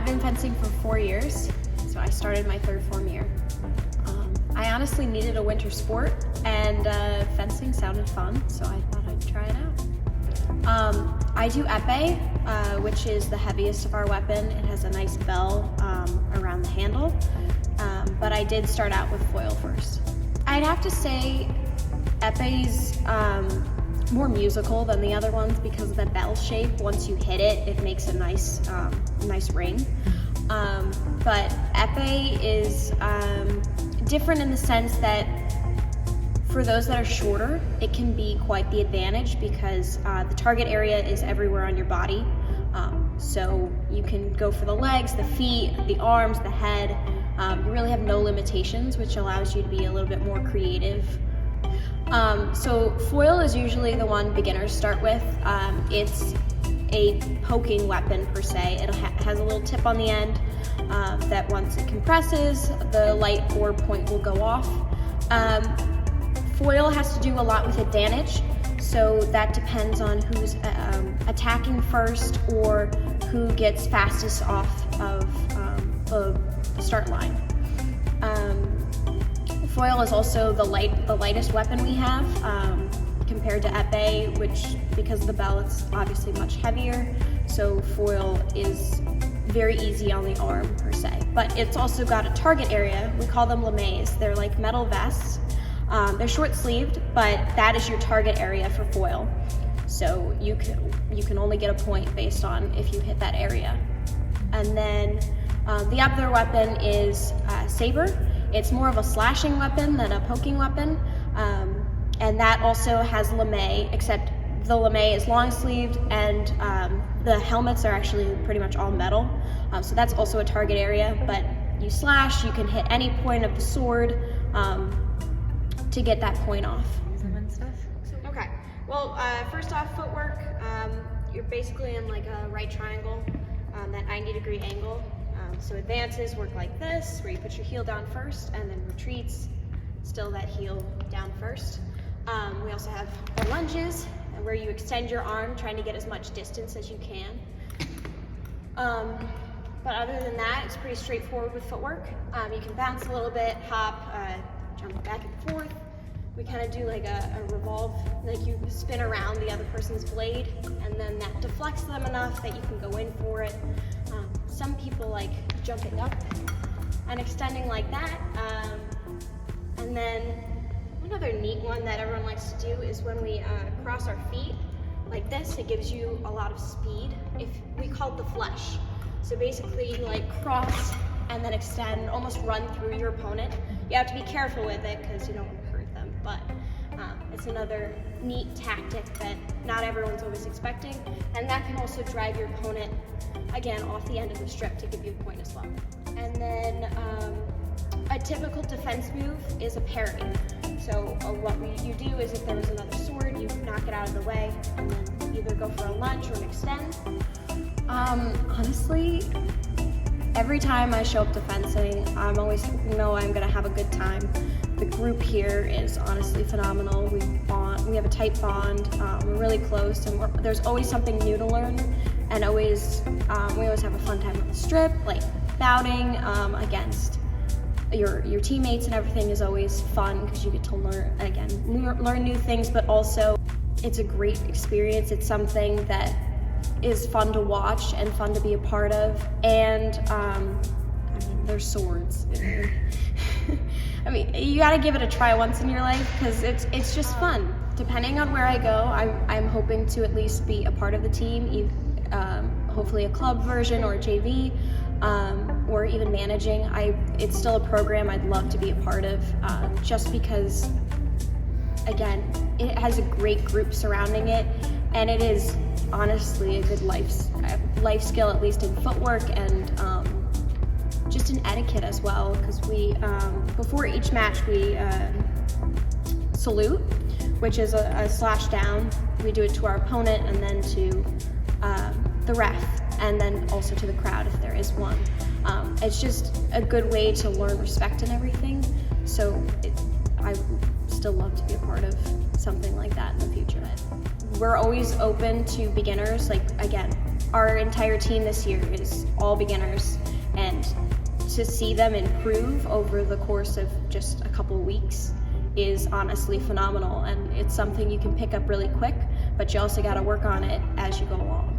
I've been fencing for 4 years, so I started my third form year. I honestly needed a winter sport, and fencing sounded fun, so I thought I'd try it out. I do épée, which is the heaviest of our weapon. It has a nice bell around the handle, but I did start out with foil first. I'd have to say épée's more musical than the other ones because of the bell shape. Once you hit it, it makes a nice ring. But épée is different in the sense that for those that are shorter, it can be quite the advantage because the target area is everywhere on your body. So you can go for the legs, the feet, the arms, the head. You really have no limitations, which allows you to be a little bit more creative. So foil is usually the one beginners start with. It's a poking weapon per se. It has a little tip on the end that once it compresses, the light or point will go off. Foil has to do a lot with advantage, so that depends on who's attacking first or who gets fastest off of the start line. Foil is also the lightest weapon we have compared to épée, which because of the bell, it's obviously much heavier. So foil is very easy on the arm per se, but it's also got a target area. We call them lamés. They're like metal vests. They're short-sleeved, but that is your target area for foil. So you can only get a point based on if you hit that area. And then the other weapon is saber. It's more of a slashing weapon than a poking weapon, and that also has lamé, except the lamé is long-sleeved, and the helmets are actually pretty much all metal. So that's also a target area, but you slash, you can hit any point of the sword to get that point off. Okay, well, first off, footwork. You're basically in like a right triangle, that 90-degree angle. So advances work like this, where you put your heel down first, and then retreats, still that heel down first. We also have the lunges, where you extend your arm, trying to get as much distance as you can. But other than that, it's pretty straightforward with footwork. You can bounce a little bit, hop, jump back and forth. We kind of do like a revolve, like you spin around the other person's blade, and then that deflects them enough that you can go in for it. Some people like jumping up and extending like that. And then another neat one that everyone likes to do is when we cross our feet like this, it gives you a lot of speed. We call it the flesh. So basically you like cross and then extend, almost run through your opponent. You have to be careful with it because you don't want to hurt them, but it's another neat tactic that not everyone's always expecting, and that can also drive your opponent, again, off the end of the strip to give you a point as well. And then a typical defense move is a parry. So what you do is if there was another sword, you knock it out of the way, and then either go for a lunge or an extend. Honestly, every time I show up to fencing, I'm always I'm gonna have a good time. The group here is honestly phenomenal. We have a tight bond. We're really close, and there's always something new to learn, and we always have a fun time on the strip, like bouting against your teammates, and everything is always fun because you get to learn new things, but also it's a great experience. It's something that is fun to watch and fun to be a part of, and there's swords. I mean, you gotta give it a try once in your life because it's just fun. Depending on where I go, I'm hoping to at least be a part of the team, hopefully a club version or a JV, or even managing. It's still a program I'd love to be a part of, just because, again, it has a great group surrounding it, and it is honestly a good life skill, at least in footwork and just in etiquette as well, because before each match we salute, which is a slash down. We do it to our opponent and then to the ref, and then also to the crowd if there is one. It's just a good way to learn respect and everything, so I would still love to be a part of something like that in the future. We're always open to beginners. Like, again, our entire team this year is all beginners, and to see them improve over the course of just a couple weeks is honestly phenomenal, and it's something you can pick up really quick, but you also got to work on it as you go along.